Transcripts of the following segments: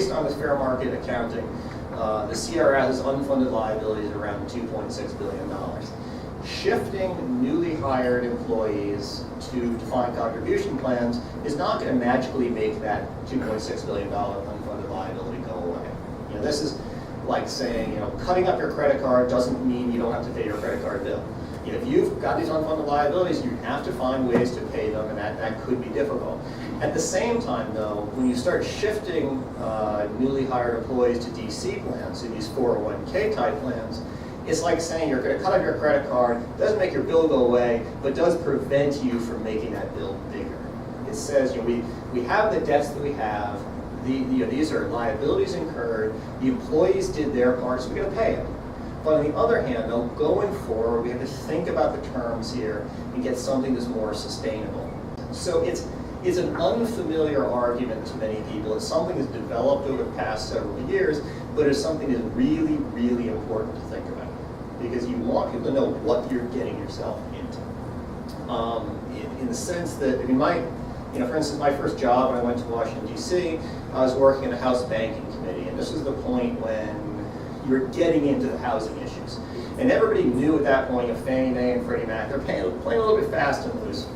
based on this fair market accounting, the CRS's unfunded liabilities are around $2.6 billion. Shifting newly hired employees to defined contribution plans is not going to magically make that $2.6 billion unfunded liability go away. This is like saying, cutting up your credit card doesn't mean you don't have to pay your credit card bill. If you've got these unfunded liabilities, you have to find ways to pay them, and that could be difficult. At the same time, though, when you start shifting newly hired employees to DC plans, to these 401k type plans, it's like saying you're going to cut up your credit card, doesn't make your bill go away, but does prevent you from making that bill bigger. It says, we have the debts that we have, these are liabilities incurred, the employees did their part, so we're going to pay them. But on the other hand, though, going forward, we have to think about the terms here and get something that's more sustainable. So it's an unfamiliar argument to many people. It's something that's developed over the past several years, but it's something that's really, really important to think about, because you want people to know what you're getting yourself into. In the sense that, for instance, my first job when I went to Washington, D.C., I was working in the House Banking Committee, and this was the point when you were getting into the housing issues. And everybody knew at that point of Fannie Mae and Freddie Mac, they're playing a little bit fast and loose.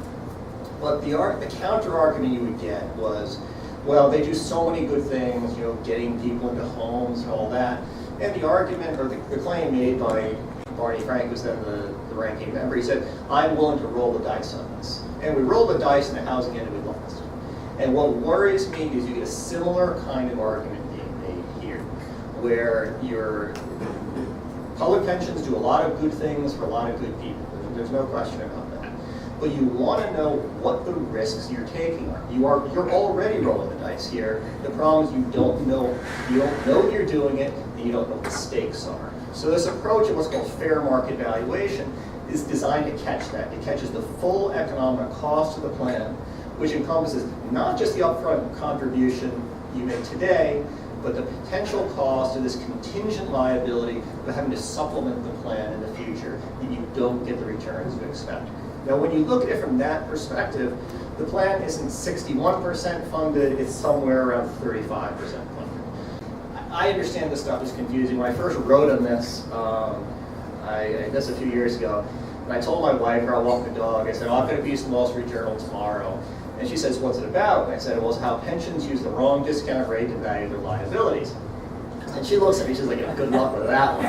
But the counter argument you would get was, well, they do so many good things, getting people into homes and all that. And the argument, or the claim made by Barney Frank, who's then the ranking member, he said, I'm willing to roll the dice on this. And we rolled the dice in the housing end and we lost. And what worries me is you get a similar kind of argument being made here, where your public pensions do a lot of good things for a lot of good people. There's no question about that. But you want to know what the risks you're taking are. You're already rolling the dice here. The problem is you don't know you're doing it, and you don't know what the stakes are. So this approach of what's called fair market valuation is designed to catch that. It catches the full economic cost of the plan, which encompasses not just the upfront contribution you make today, but the potential cost of this contingent liability of having to supplement the plan in the future that you don't get the returns you expect. Now, when you look at it from that perspective, the plan isn't 61% funded, it's somewhere around 35% funded. I understand this stuff is confusing. When I first wrote on this, this a few years ago, and I told my wife, or I walked the dog, I said, I'm going to be in the Wall Street Journal tomorrow. And she says, what's it about? And I said, well, it's how pensions use the wrong discount rate to value their liabilities. And she looks at me, she's like, good luck with that one.